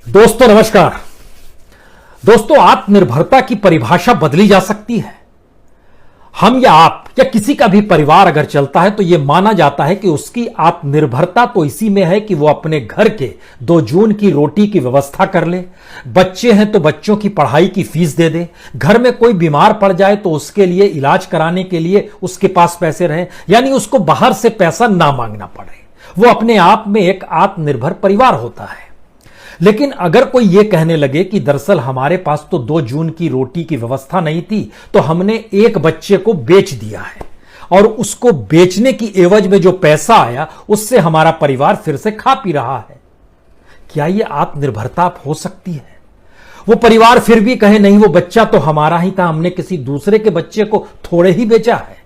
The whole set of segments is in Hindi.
दोस्तों नमस्कार। दोस्तों, आत्मनिर्भरता की परिभाषा बदली जा सकती है। हम या आप या किसी का भी परिवार अगर चलता है तो यह माना जाता है कि उसकी आत्मनिर्भरता तो इसी में है कि वो अपने घर के 2 जून की रोटी की व्यवस्था कर ले, बच्चे हैं तो बच्चों की पढ़ाई की फीस दे दे, घर में कोई बीमार पड़ जाए तो उसके लिए इलाज कराने के लिए उसके पास पैसे रहे, यानी उसको बाहर से पैसा ना मांगना पड़े। वो अपने आप में एक आत्मनिर्भर परिवार होता है। लेकिन अगर कोई यह कहने लगे कि दरअसल हमारे पास तो 2 जून की रोटी की व्यवस्था नहीं थी, तो हमने एक बच्चे को बेच दिया है और उसको बेचने की एवज में जो पैसा आया उससे हमारा परिवार फिर से खा पी रहा है, क्या यह आत्मनिर्भरता हो सकती है? वो परिवार फिर भी कहे नहीं, वो बच्चा तो हमारा ही था, हमने किसी दूसरे के बच्चे को थोड़े ही बेचा है।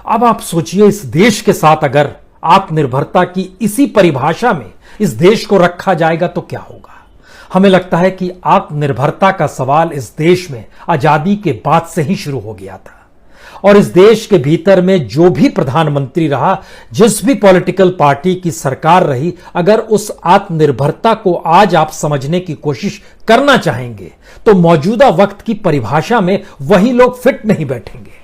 अब आप सोचिए, इस देश के साथ अगर आत्मनिर्भरता की इसी परिभाषा में इस देश को रखा जाएगा तो क्या होगा? हमें लगता है कि आत्मनिर्भरता का सवाल इस देश में आजादी के बाद से ही शुरू हो गया था और इस देश के भीतर में जो भी प्रधानमंत्री रहा, जिस भी पॉलिटिकल पार्टी की सरकार रही, अगर उस आत्मनिर्भरता को आज आप समझने की कोशिश करना चाहेंगे तो मौजूदा वक्त की परिभाषा में वही लोग फिट नहीं बैठेंगे।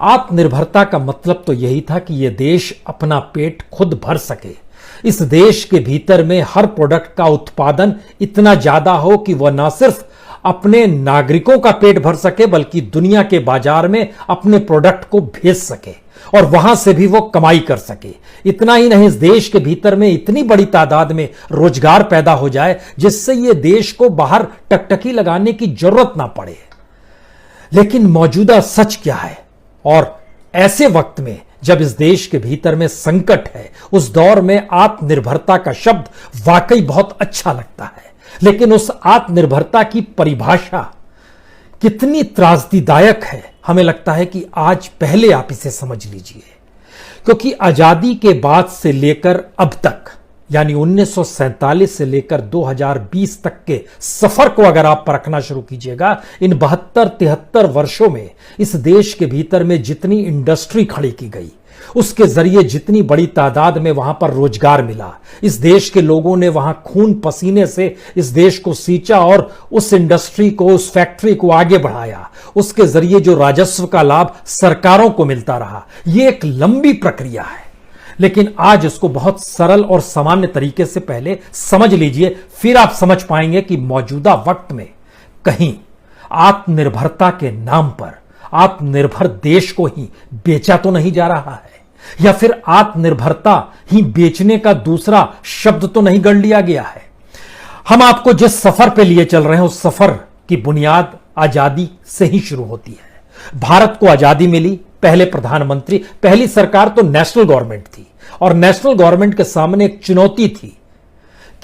आत्मनिर्भरता का मतलब तो यही था कि यह देश अपना पेट खुद भर सके। इस देश के भीतर में हर प्रोडक्ट का उत्पादन इतना ज्यादा हो कि वह न सिर्फ अपने नागरिकों का पेट भर सके बल्कि दुनिया के बाजार में अपने प्रोडक्ट को भेज सके और वहां से भी वो कमाई कर सके। इतना ही नहीं, इस देश के भीतर में इतनी बड़ी तादाद में रोजगार पैदा हो जाए जिससे ये देश को बाहर टकटकी लगाने की जरूरत ना पड़े। लेकिन मौजूदा सच क्या है? और ऐसे वक्त में जब इस देश के भीतर में संकट है, उस दौर में आत्मनिर्भरता का शब्द वाकई बहुत अच्छा लगता है, लेकिन उस आत्मनिर्भरता की परिभाषा कितनी त्रासदीदायक है, हमें लगता है कि आज पहले आप इसे समझ लीजिए। क्योंकि आजादी के बाद से लेकर अब तक, यानी 1947 से लेकर 2020 तक के सफर को अगर आप परखना शुरू कीजिएगा, इन 72-73 वर्षों में इस देश के भीतर में जितनी इंडस्ट्री खड़ी की गई, उसके जरिए जितनी बड़ी तादाद में वहां पर रोजगार मिला, इस देश के लोगों ने वहां खून पसीने से इस देश को सींचा और उस इंडस्ट्री को, उस फैक्ट्री को आगे बढ़ाया, उसके जरिए जो राजस्व का लाभ सरकारों को मिलता रहा, यह एक लंबी प्रक्रिया है। लेकिन आज इसको बहुत सरल और सामान्य तरीके से पहले समझ लीजिए, फिर आप समझ पाएंगे कि मौजूदा वक्त में कहीं आत्मनिर्भरता के नाम पर आत्मनिर्भर देश को ही बेचा तो नहीं जा रहा है, या फिर आत्मनिर्भरता ही बेचने का दूसरा शब्द तो नहीं गढ़ लिया गया है। हम आपको जिस सफर पे लिए चल रहे हैं उस सफर की बुनियाद आजादी से ही शुरू होती है। भारत को आजादी मिली, पहले प्रधानमंत्री, पहली सरकार तो नेशनल गवर्नमेंट थी और नेशनल गवर्नमेंट के सामने एक चुनौती थी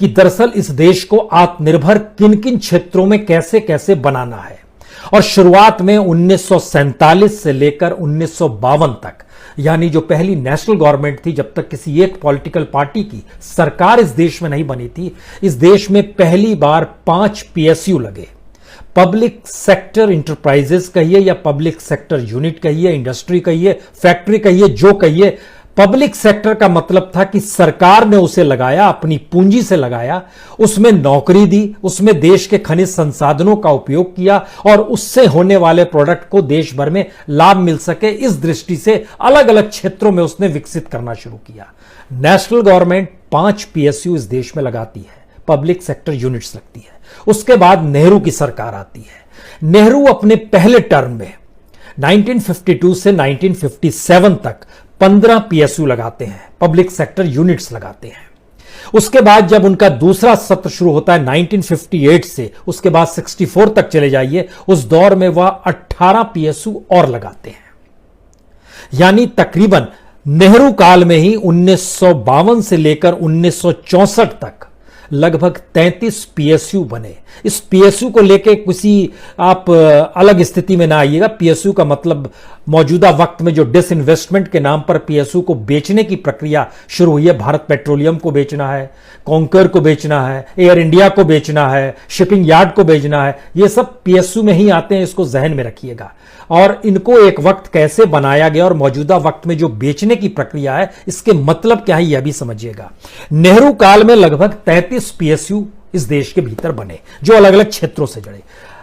कि दरअसल इस देश को आत्मनिर्भर किन किन क्षेत्रों में कैसे कैसे बनाना है। और शुरुआत में 1947 से लेकर 1952 तक, यानी जो पहली नेशनल गवर्नमेंट थी, जब तक किसी एक पॉलिटिकल पार्टी की सरकार इस देश में नहीं बनी थी, इस देश में पहली बार 5 PSU लगे। पब्लिक सेक्टर इंटरप्राइजेस कहिए या पब्लिक सेक्टर यूनिट कहिए, इंडस्ट्री कहिए, फैक्ट्री कहिए, जो कहिए, पब्लिक सेक्टर का मतलब था कि सरकार ने उसे लगाया, अपनी पूंजी से लगाया, उसमें नौकरी दी, उसमें देश के खनिज संसाधनों का उपयोग किया और उससे होने वाले प्रोडक्ट को देश भर में लाभ मिल सके, इस दृष्टि से अलग अलग क्षेत्रों में उसने विकसित करना शुरू किया। नेशनल गवर्नमेंट 5 PSU इस देश में लगाती है, पब्लिक सेक्टर यूनिट्स लगती है। उसके बाद नेहरू की सरकार आती है। नेहरू अपने पहले टर्म में 1952 से 1957 तक 15 PSU लगाते हैं, पब्लिक सेक्टर यूनिट्स लगाते हैं। उसके बाद जब उनका दूसरा सत्र शुरू होता है 1958 से, उसके बाद 64 तक चले जाइए, उस दौर में वह 18 PSU और लगाते हैं। यानी तकरीबन नेहरू काल में ही 1952 से लेकर 1964 तक लगभग 33 PSU बने। इस PSU को लेके किसी आप अलग स्थिति में ना आइएगा। PSU का मतलब मौजूदा वक्त में जो डिसइन्वेस्टमेंट के नाम पर PSU को बेचने की प्रक्रिया शुरू हुई है, भारत पेट्रोलियम को बेचना है, कॉन्कर को बेचना है, एयर इंडिया को बेचना है, शिपिंग यार्ड को बेचना है, ये सब PSU में ही आते हैं, इसको जहन में रखिएगा। और इनको एक वक्त कैसे बनाया गया और मौजूदा वक्त में जो बेचने की प्रक्रिया है, इसके मतलब क्या है यह भी समझिएगा। नेहरू काल में लगभग 33 PSU इस देश के भीतर बने, जो अलग अलग क्षेत्रों से जुड़े।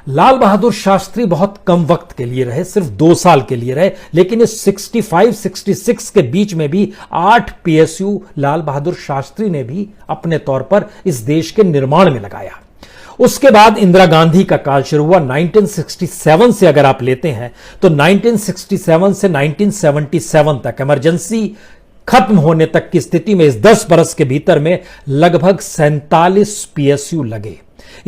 लाल बहादुर शास्त्री बहुत कम वक्त के लिए रहे, सिर्फ 2 साल के लिए रहे, लेकिन इस 65-66 के बीच में भी 8 पीएसयू लाल बहादुर शास्त्री ने भी अपने तौर पर इस देश के निर्माण में लगाया। उसके बाद इंदिरा गांधी का काल शुरू हुआ। 1967 से अगर आप लेते हैं तो 1967 से 1977 तक, इमरजेंसी खत्म होने तक की स्थिति में, इस 10 बरस के भीतर में लगभग 47 पीएसयू लगे।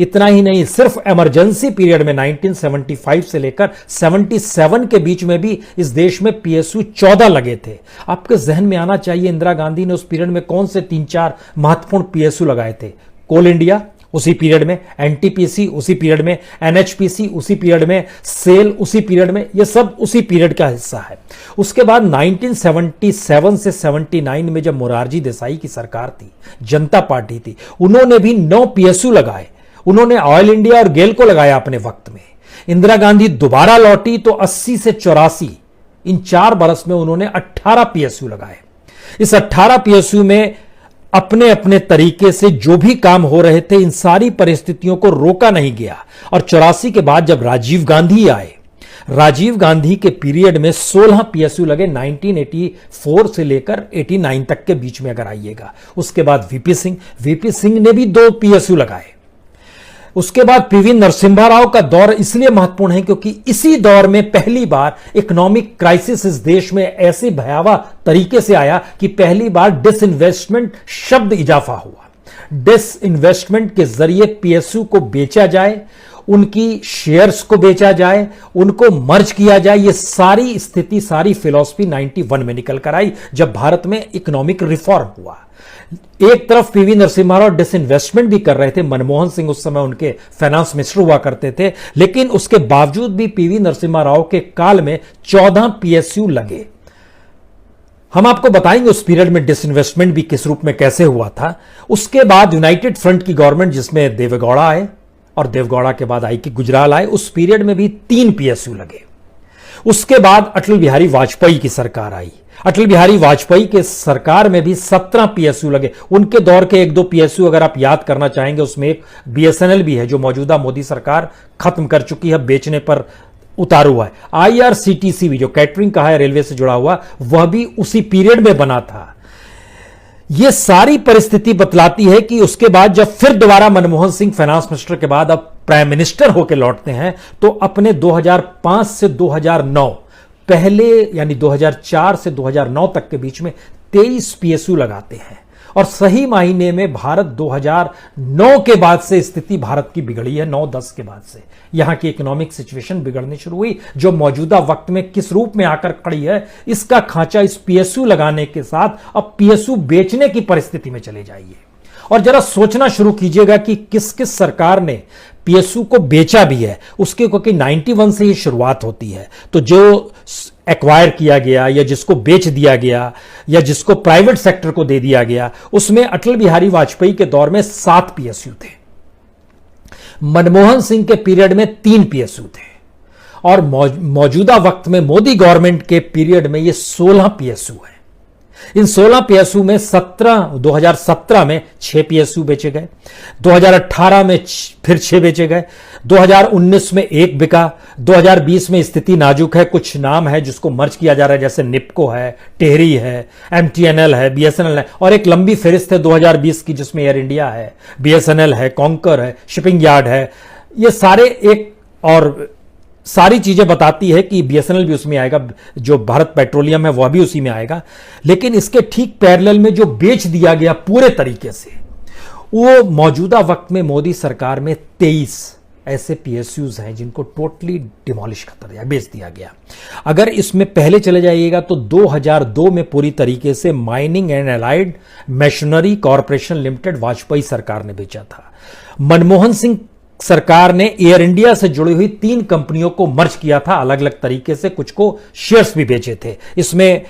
इतना ही नहीं, सिर्फ इमरजेंसी पीरियड में 1975 से लेकर 77 के बीच में भी इस देश में पीएसयू 14 लगे थे। आपके जहन में आना चाहिए इंदिरा गांधी ने उस पीरियड में कौन से 3-4 महत्वपूर्ण पीएसयू लगाए थे। कोल इंडिया उसी पीरियड में, एनटीपीसी उसी पीरियड में, एनएचपीसी उसी पीरियड में, सेल उसी पीरियड में, ये सब उसी पीरियड का हिस्सा है। उसके बाद 1977 से 79 में जब मोरारजी देसाई की सरकार थी, जनता पार्टी थी, उन्होंने भी 9 पीएसयू लगाए। उन्होंने ऑयल इंडिया और गेल को लगाया अपने वक्त में। इंदिरा गांधी दोबारा लौटी तो 80 से 84, इन 4 बरस में उन्होंने 18 पीएसयू लगाए। इस 18 पीएसयू में अपने अपने तरीके से जो भी काम हो रहे थे, इन सारी परिस्थितियों को रोका नहीं गया। और 84 के बाद जब राजीव गांधी आए, राजीव गांधी के पीरियड में 16 पीएसयू लगे, 1984 से लेकर 89 तक के बीच में अगर आइएगा। उसके बाद वीपी सिंह ने भी 2 पीएसयू लगाए। उसके बाद पीवी नरसिम्हा राव का दौर इसलिए महत्वपूर्ण है क्योंकि इसी दौर में पहली बार इकोनॉमिक क्राइसिस इस देश में ऐसे भयावह तरीके से आया कि पहली बार डिसइन्वेस्टमेंट शब्द इजाफा हुआ। डिसइन्वेस्टमेंट के जरिए पीएसयू को बेचा जाए, उनकी शेयर्स को बेचा जाए, उनको मर्ज किया जाए, ये सारी स्थिति, सारी फिलॉसफी 91 में निकल कर आई जब भारत में इकोनॉमिक रिफॉर्म हुआ। एक तरफ पीवी नरसिम्हा राव डिसइन्वेस्टमेंट भी कर रहे थे, मनमोहन सिंह उस समय उनके फाइनेंस मिनिस्टर हुआ करते थे, लेकिन उसके बावजूद भी पीवी नरसिम्हा राव के काल में 14 पीएसयू लगे। हम आपको बताएंगे उस पीरियड में डिसइन्वेस्टमेंट भी किस रूप में कैसे हुआ था। उसके बाद यूनाइटेड फ्रंट की गवर्नमेंट जिसमें देवेगौड़ा आए और देवेगौड़ा के बाद आई कि गुजराल आए, उस पीरियड में भी 3 पीएसयू लगे। उसके बाद अटल बिहारी वाजपेयी की सरकार आई। अटल बिहारी वाजपेयी के सरकार में भी 17 पीएसयू लगे। उनके दौर के 1-2 पीएसयू अगर आप याद करना चाहेंगे, उसमें एक बीएसएनएल भी है जो मौजूदा मोदी सरकार खत्म कर चुकी है, बेचने पर उतार हुआ है। आईआरसीटीसी भी जो कैटरिंग का है, रेलवे से जुड़ा हुआ, वह भी उसी पीरियड में बना था। यह सारी परिस्थिति बतलाती है कि उसके बाद जब फिर दोबारा मनमोहन सिंह फाइनेंस मिनिस्टर के बाद अब प्राइम मिनिस्टर होकर लौटते हैं तो अपने 2005 से 2009 पहले यानी 2004 से 2009 तक के बीच में 23 पीएसयू लगाते हैं। और सही मायने में भारत 2009 के बाद से स्थिति भारत की बिगड़ी है। 9-10 के बाद से यहां की इकोनॉमिक सिचुएशन बिगड़नी शुरू हुई, जो मौजूदा वक्त में किस रूप में आकर खड़ी है, इसका खांचा इस पीएसयू लगाने के साथ अब पीएसयू बेचने की परिस्थिति में चले जाइए और जरा सोचना शुरू कीजिएगा कि किस किस सरकार ने पीएसयू को बेचा भी है। उसके क्योंकि 91 से ही शुरुआत होती है, तो जो एक्वायर किया गया या जिसको बेच दिया गया या जिसको प्राइवेट सेक्टर को दे दिया गया, उसमें अटल बिहारी वाजपेयी के दौर में 7 पीएसयू थे, मनमोहन सिंह के पीरियड में 3 पीएसयू थे और मौजूदा वक्त में मोदी गवर्नमेंट के पीरियड में ये 16 पीएसयू है। इन 16 पीएसयू में 2017 में 6 पीएसयू बेचे गए, 2018 में फिर 6 बेचे गए, 2019 में 1 बिका, 2020 में स्थिति नाजुक है, कुछ नाम है जिसको मर्ज किया जा रहा है, जैसे निप्को है, टेहरी है, एमटीएनएल है, बीएसएनएल है, और एक लंबी फहरिस्त है 2020 की जिसमें एयर इंडिया है, बीएसएनएल है, कॉन्कर है, शिपिंग यार्ड है। ये सारे एक और सारी चीजें बताती है कि बीएसएनएल भी उसमें आएगा, जो भारत पेट्रोलियम है वह भी उसी में आएगा। लेकिन इसके ठीक पैरेलल में जो बेच दिया गया पूरे तरीके से, वो मौजूदा वक्त में मोदी सरकार में 23 ऐसे पीएसयूज हैं जिनको टोटली डिमोलिश कर दिया, बेच दिया गया। अगर इसमें पहले चले जाइएगा तो 2002 में पूरी तरीके से mining and allied machinery corporation limited Vajpayee सरकार ने बेचा था। मनमोहन सिंह सरकार ने एयर इंडिया से जुड़ी हुई 3 कंपनियों को मर्ज किया था अलग अलग तरीके से, कुछ को शेयर्स भी बेचे थे। इसमें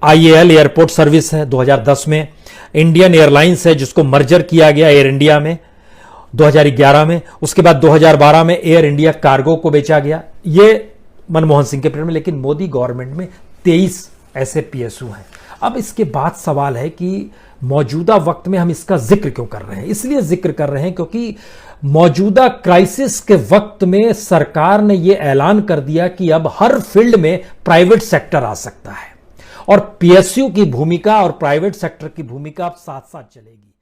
आईएएल एयरपोर्ट सर्विस है 2010 में, इंडियन एयरलाइंस है जिसको मर्जर किया गया एयर इंडिया में 2011 में, उसके बाद 2012 में एयर इंडिया कार्गो को बेचा गया। ये मनमोहन सिंह के पीरियड में, लेकिन मोदी गवर्नमेंट में 23 ऐसे पीएसयू हैं। अब इसके बाद सवाल है कि मौजूदा वक्त में हम इसका जिक्र क्यों कर रहे हैं। इसलिए जिक्र कर रहे हैं क्योंकि मौजूदा क्राइसिस के वक्त में सरकार ने यह ऐलान कर दिया कि अब हर फील्ड में प्राइवेट सेक्टर आ सकता है और पीएसयू की भूमिका और प्राइवेट सेक्टर की भूमिका अब साथ साथ चलेगी।